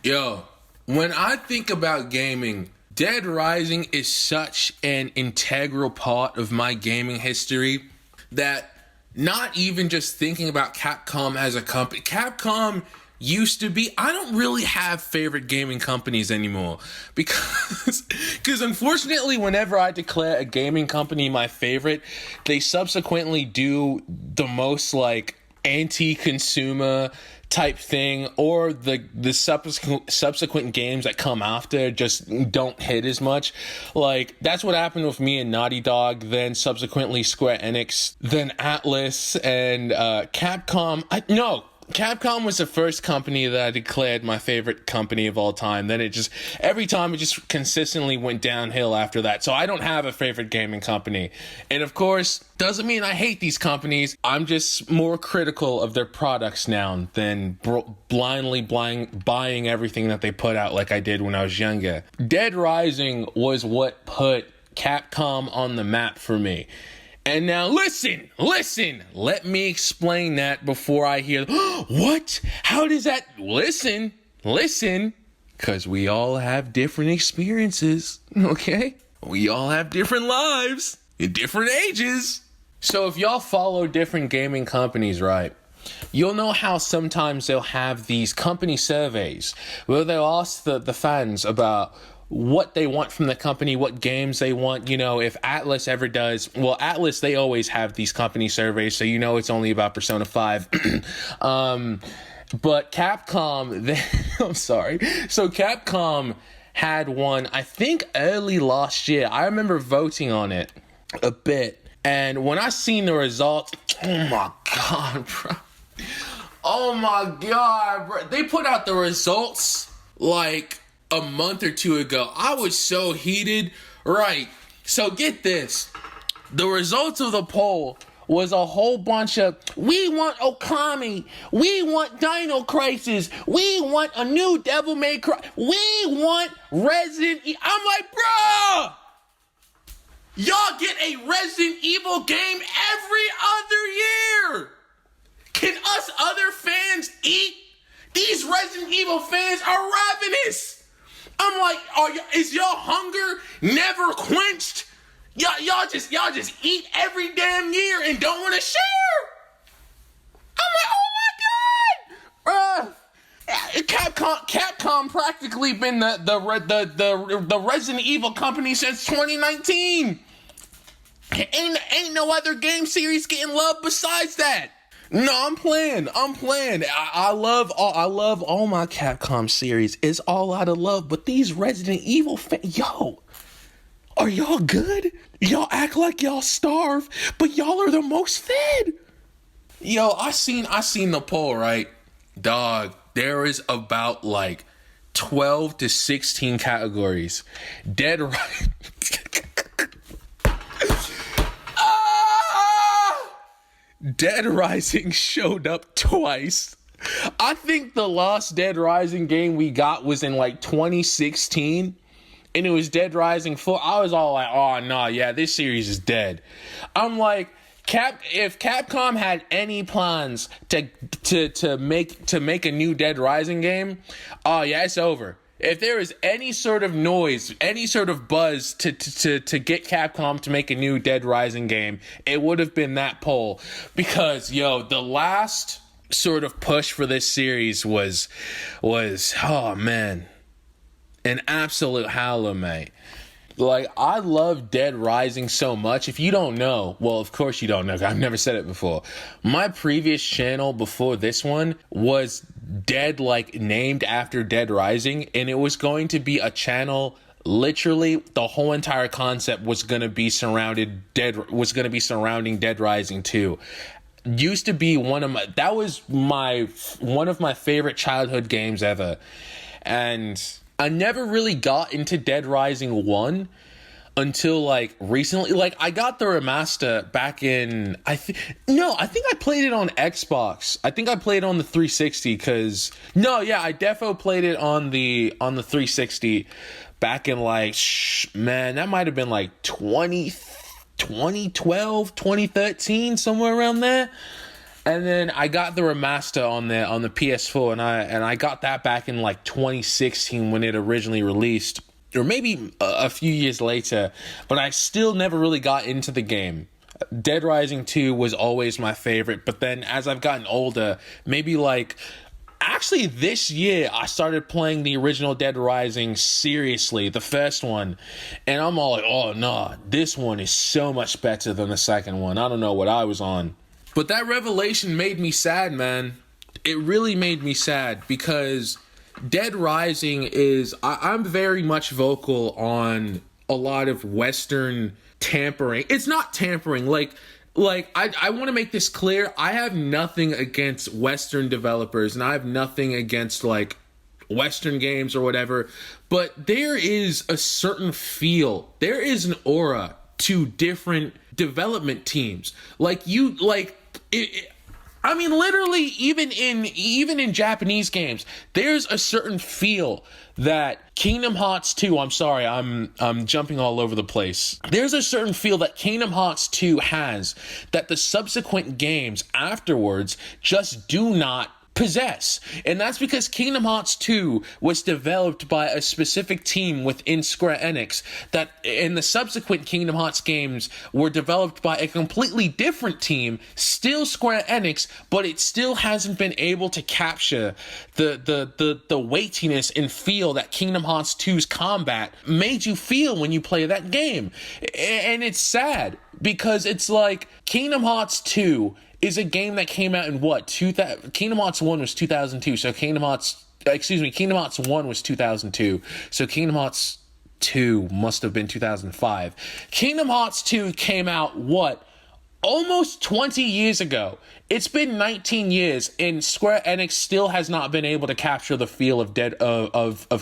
Yo, when I think about gaming, Dead Rising is such an integral part of my gaming history that not even just thinking about Capcom as a company. Capcom used to be, I don't really have favorite gaming companies anymore because unfortunately whenever I declare a gaming company my favorite, they subsequently do the most like anti-consumer type thing, or the subsequent games that come after just don't hit as much. Like, that's what happened with me and Naughty Dog, then subsequently Square Enix, then Atlas, and Capcom. Capcom was the first company that I declared my favorite company of all time. Then every time it just consistently went downhill after that. So I don't have a favorite gaming company. And of course, doesn't mean I hate these companies. I'm just more critical of their products now than blindly buying everything that they put out like I did when I was younger. Dead Rising was what put Capcom on the map for me. And now listen, let me explain that before I hear, what? How does that? Listen, because we all have different experiences, okay? We all have different lives in different ages. So if y'all follow different gaming companies, right, you'll know how sometimes they'll have these company surveys where they'll ask the fans about what they want from the company, what games they want. You know, if Atlas ever does, well, Atlas, they always have these company surveys, so you know it's only about Persona 5. But Capcom, I'm sorry. So Capcom had one, I think early last year. I remember voting on it a bit. And when I seen the results, oh my God, bro. Oh my God, bro. They put out the results like a month or two ago. I was so heated. Right. So get this. The results of the poll was a whole bunch of, we want Okami, we want Dino Crisis, we want a new Devil May Cry, we want Resident Evil. I'm like, bruh, y'all get a Resident Evil game every other year. Can us other fans eat? These Resident Evil fans are ravenous. I'm like, is y'all hunger never quenched? Y'all just eat every damn year and don't want to share. I'm like, oh my God, Capcom practically been the Resident Evil company since 2019. Ain't no other game series getting love besides that. No, I'm playing. I love all my Capcom series. It's all out of love. But these Resident Evil fans, yo, are y'all good? Y'all act like y'all starve, but y'all are the most fed. Yo, I seen the poll, right? Dog, there is about like 12 to 16 categories. Dead Rising. Dead Rising showed up twice. I think the last Dead Rising game we got was in like 2016, and it was Dead Rising 4. I was all like, oh no, yeah, this series is dead. I'm like, if Capcom had any plans to make a new Dead Rising game, oh yeah, it's over. If there is any sort of noise, any sort of buzz to get Capcom to make a new Dead Rising game, it would have been that poll. Because, yo, the last sort of push for this series was oh man, an absolute howler, mate. Like, I love Dead Rising so much. If you don't know, well, of course you don't know, I've never said it before. My previous channel before this one was named after Dead Rising, and it was going to be a channel, literally the whole entire concept was going to be surrounding Dead Rising 2. Used to be one of my favorite childhood games ever. And I never really got into Dead Rising 1 until like recently. Like, I got the remaster back in, I think I played it on Xbox. I think I played it on the 360 I defo played it on the 360 back in like, that might have been like 2012, 2013, somewhere around there. And then I got the remaster on the PS4, and I got that back in like 2016 when it originally released, or maybe a few years later, but I still never really got into the game. Dead Rising 2 was always my favorite, but then as I've gotten older, maybe like actually this year, I started playing the original Dead Rising seriously, the first one, and I'm all like, oh no, this one is so much better than the second one. I don't know what I was on. But that revelation made me sad, man. It really made me sad, because Dead Rising is, I'm very much vocal on a lot of Western tampering. It's not tampering, like I want to make this clear. I have nothing against Western developers, and I have nothing against like Western games or whatever, but there is a certain feel, there is an aura to different development teams. I mean, literally, even in Japanese games, there's a certain feel that Kingdom Hearts 2, I'm sorry, I'm jumping all over the place. There's a certain feel that Kingdom Hearts 2 has that the subsequent games afterwards just do not possess. And that's because Kingdom Hearts 2 was developed by a specific team within Square Enix, that in the subsequent Kingdom Hearts games were developed by a completely different team, still Square Enix, but it still hasn't been able to capture the weightiness and feel that Kingdom Hearts 2's combat made you feel when you play that game. And it's sad, because it's like Kingdom Hearts 2 is a game that came out in what? Kingdom Hearts 1 was 2002, so Kingdom Hearts 1 was 2002, so Kingdom Hearts 2 must have been 2005. Kingdom Hearts 2 came out, what? Almost 20 years ago. It's been 19 years, and Square Enix still has not been able to capture the feel of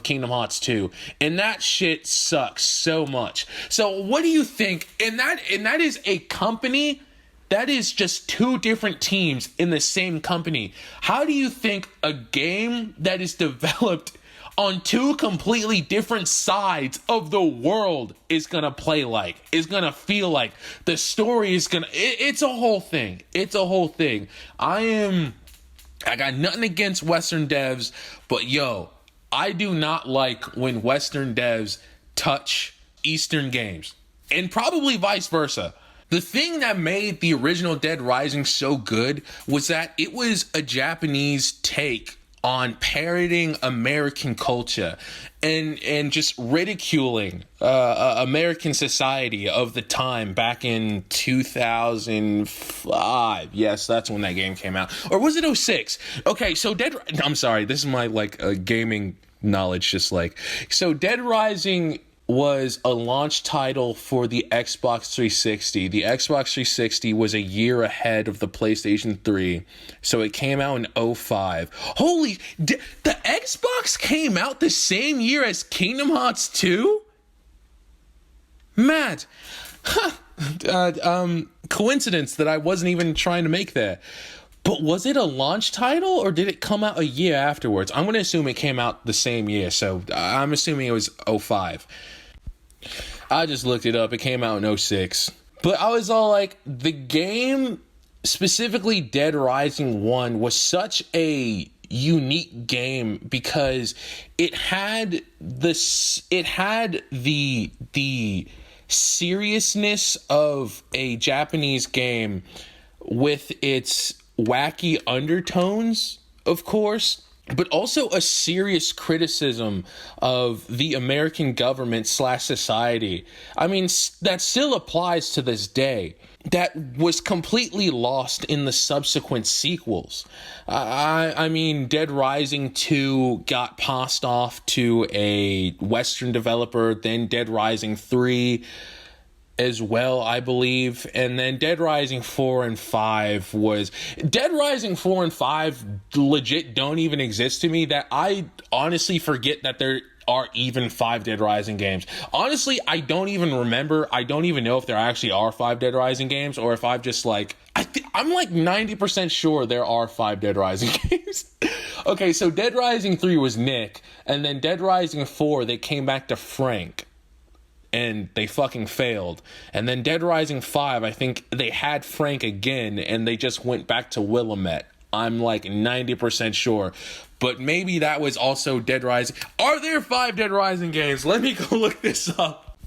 Kingdom Hearts 2, and that shit sucks so much. So what do you think? And that is a company. That is just two different teams in the same company. How do you think a game that is developed on two completely different sides of the world is gonna play like, is gonna feel like? The story is gonna, it's a whole thing. It's a whole thing. I got nothing against Western devs, but yo, I do not like when Western devs touch Eastern games, and probably vice versa. The thing that made the original Dead Rising so good was that it was a Japanese take on parroting American culture and just ridiculing American society of the time back in 2005. Yes, that's when that game came out. Or was it 06? Okay, so I'm sorry, this is my gaming knowledge, just like. So Dead Rising was a launch title for the Xbox 360. The Xbox 360 was a year ahead of the PlayStation 3, so it came out in 05. Holy, the Xbox came out the same year as Kingdom Hearts 2? Mad. Coincidence that I wasn't even trying to make there. But was it a launch title, or did it come out a year afterwards? I'm going to assume it came out the same year, so I'm assuming it was 05. I just looked it up. It came out in 06. But I was all like, the game, specifically Dead Rising 1, was such a unique game because it had the seriousness of a Japanese game with its wacky undertones, of course, but also a serious criticism of the American government / society. I mean, that still applies to this day. That was completely lost in the subsequent sequels. I mean, Dead Rising 2 got passed off to a Western developer, then Dead Rising 3 as well, I believe, and then Dead Rising 4 and 5 was... Dead Rising 4 and 5 legit don't even exist to me. That I honestly forget that there are even 5 Dead Rising games. Honestly, I don't even remember. I don't even know if there actually are 5 Dead Rising games, or if I've just I'm like 90% sure there are 5 Dead Rising games. Okay, so Dead Rising 3 was Nick, and then Dead Rising 4, they came back to Frank. and they fucking failed. And then Dead Rising 5, I think they had Frank again, and they just went back to Willamette. I'm like 90% sure. But maybe that was also Dead Rising. Are there 5 Dead Rising games? Let me go look this up.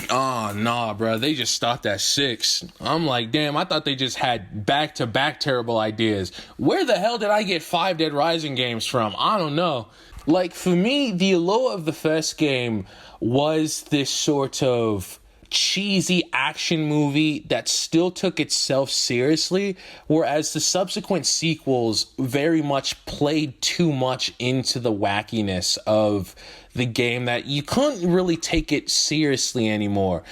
Oh, nah, bro. They just stopped at 6. I'm like, damn, I thought they just had back-to-back terrible ideas. Where the hell did I get 5 Dead Rising games from? I don't know. Like, for me, the allure of the first game was this sort of cheesy action movie that still took itself seriously, whereas the subsequent sequels very much played too much into the wackiness of the game that you couldn't really take it seriously anymore.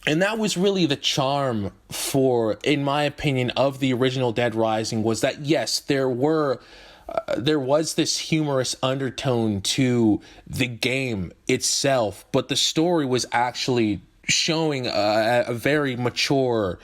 And that was really the charm for, in my opinion, of the original Dead Rising, was that yes, there was this humorous undertone to the game itself, but the story was actually showing a very mature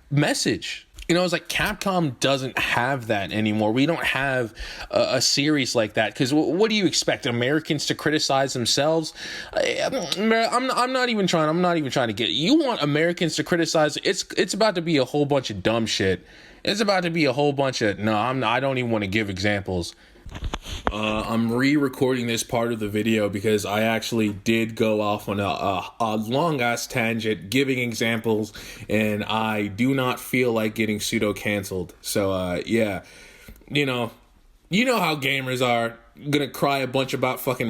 message. You know, it's like Capcom doesn't have that anymore. We don't have a series like that, because what do you expect? Americans to criticize themselves? I'm not even trying to get it. You want Americans to criticize? It's about to be a whole bunch of dumb shit. It's about to be a whole bunch of I don't even want to give examples. I'm re-recording this part of the video because I actually did go off on a long-ass tangent giving examples, and I do not feel like getting pseudo-canceled. So, yeah. You know how gamers are. Gonna cry a bunch about fucking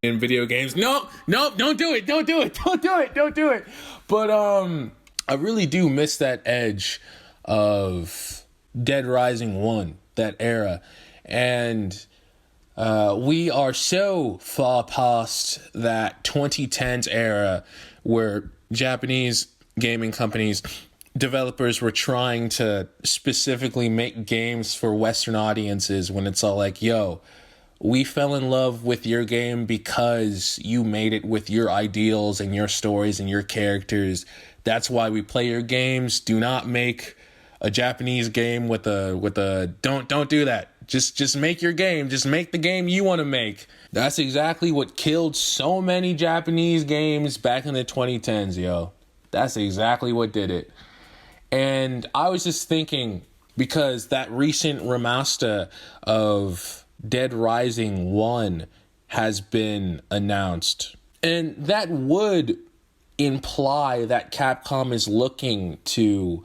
in video games. No, don't do it. Don't do it. But, I really do miss that edge of Dead Rising 1, that era. And we are so far past that 2010s era where Japanese gaming companies, developers were trying to specifically make games for Western audiences, when it's all like, yo, we fell in love with your game because you made it with your ideals and your stories and your characters. That's why we play your games. Do not make a Japanese game with a don't do that. Just make your game. Just make the game you want to make. That's exactly what killed so many Japanese games back in the 2010s, yo. That's exactly what did it. And I was just thinking, because that recent remaster of Dead Rising 1 has been announced, and that would imply that Capcom is looking to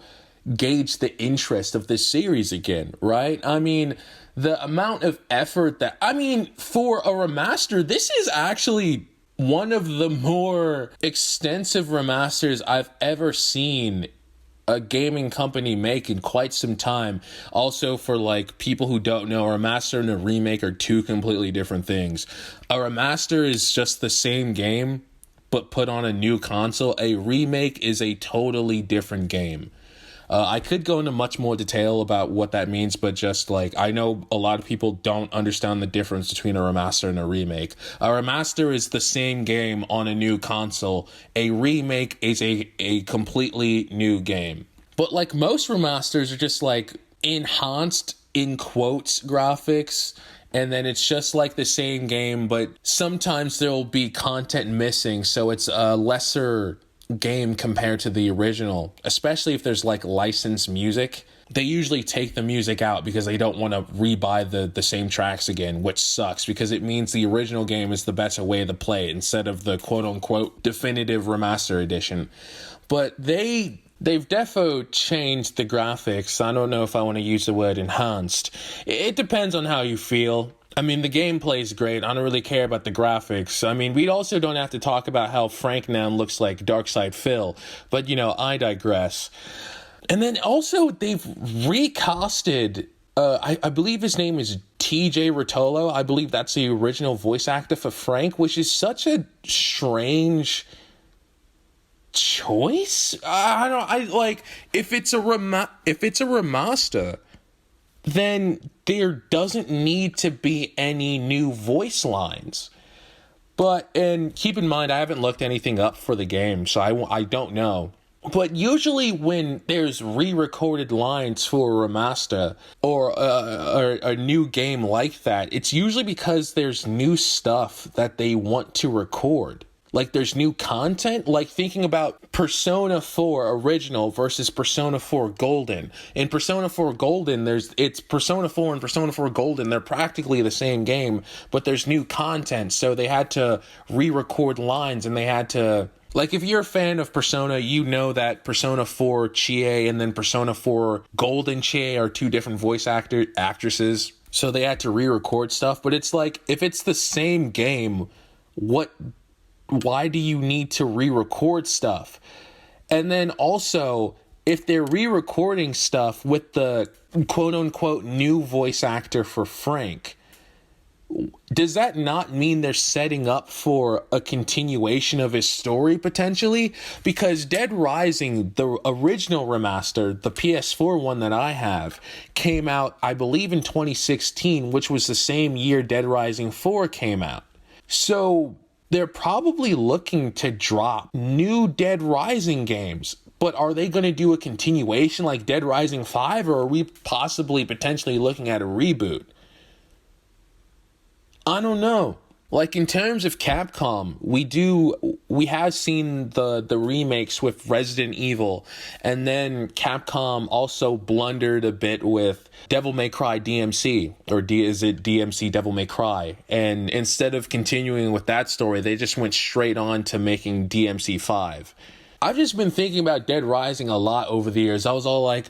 gauge the interest of this series again, right? I mean, the amount of effort for a remaster, this is actually one of the more extensive remasters I've ever seen a gaming company make in quite some time. Also, for like people who don't know, a remaster and a remake are two completely different things. A remaster is just the same game but put on a new console. A remake is a totally different game. I could go into much more detail about what that means, but just like, I know a lot of people don't understand the difference between a remaster and a remake. A remaster is the same game on a new console. A remake is a completely new game. But like most remasters are just like enhanced, in quotes, graphics, and then it's just like the same game, but sometimes there will be content missing, so it's a lesser game compared to the original. Especially if there's like licensed music, they usually take the music out because they don't want to rebuy the same tracks again, which sucks because it means the original game is the better way to play it instead of the quote-unquote definitive remaster edition. But they've defo changed the graphics. I don't know if I want to use the word enhanced. It depends on how you feel. I mean, the gameplay is great. I don't really care about the graphics. I mean, we also don't have to talk about how Frank now looks like Darkside Phil. But, I digress. And then also, they've recasted, I believe his name is TJ Rotolo. I believe that's the original voice actor for Frank, which is such a strange choice. If it's a remaster, then there doesn't need to be any new voice lines. And keep in mind, I haven't looked anything up for the game, so I don't know. But usually when there's re-recorded lines for a remaster or a new game like that, it's usually because there's new stuff that they want to record. Like there's new content, like thinking about Persona 4 original versus Persona 4 Golden. In Persona 4 Golden, it's Persona 4 and Persona 4 Golden. They're practically the same game, but there's new content. So they had to re-record lines, and they had to, like, if you're a fan of Persona, you know that Persona 4 Chie and then Persona 4 Golden Chie are two different voice actresses. So they had to re-record stuff. But it's like, if it's the same game, why do you need to re-record stuff? And then also, if they're re-recording stuff with the quote-unquote new voice actor for Frank, does that not mean they're setting up for a continuation of his story potentially? Because Dead Rising, the original remaster, the PS4 one that I have, came out, I believe, in 2016, which was the same year Dead Rising 4 came out. So they're probably looking to drop new Dead Rising games. But are they going to do a continuation like Dead Rising 5, or are we potentially looking at a reboot? I don't know. Like, in terms of Capcom, we have seen the remakes with Resident Evil, and then Capcom also blundered a bit with Devil May Cry DMC, or is it DMC Devil May Cry? And instead of continuing with that story, they just went straight on to making DMC 5. I've just been thinking about Dead Rising a lot over the years. I was all like,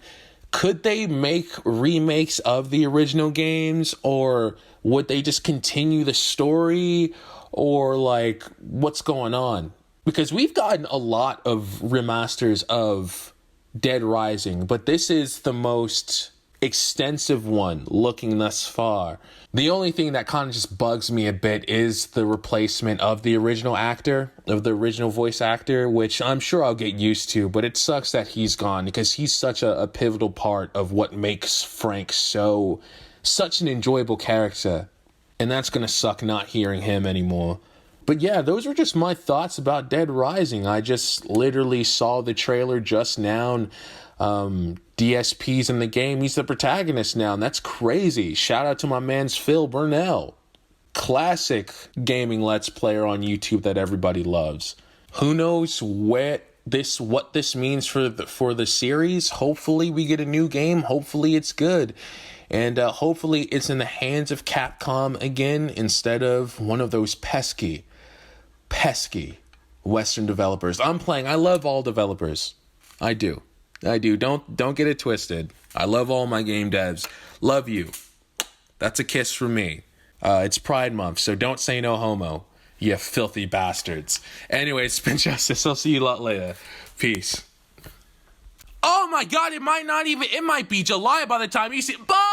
could they make remakes of the original games, or would they just continue the story, or like, what's going on? Because we've gotten a lot of remasters of Dead Rising, but this is the most extensive one looking thus far. The only thing that kind of just bugs me a bit is the replacement of the original actor, of the original voice actor, which I'm sure I'll get used to, but it sucks that he's gone because he's such a pivotal part of what makes Frank such an enjoyable character, and that's gonna suck not hearing him anymore. But yeah, those were just my thoughts about Dead Rising. I just literally saw the trailer just now, and DSP's in the game. He's the protagonist now, and that's crazy. Shout out to my man's Phil Burnell. Classic gaming Let's Player on YouTube that everybody loves. Who knows what this means for the series? Hopefully we get a new game. Hopefully it's good. And hopefully it's in the hands of Capcom again instead of one of those pesky Western developers. I love all developers. I do. Don't get it twisted. I love all my game devs. Love you. That's a kiss from me. It's Pride Month, so don't say no homo, you filthy bastards. Anyway, Spin Justice. I'll see you a lot later. Peace. Oh my God, it might be July by the time you see. Bye!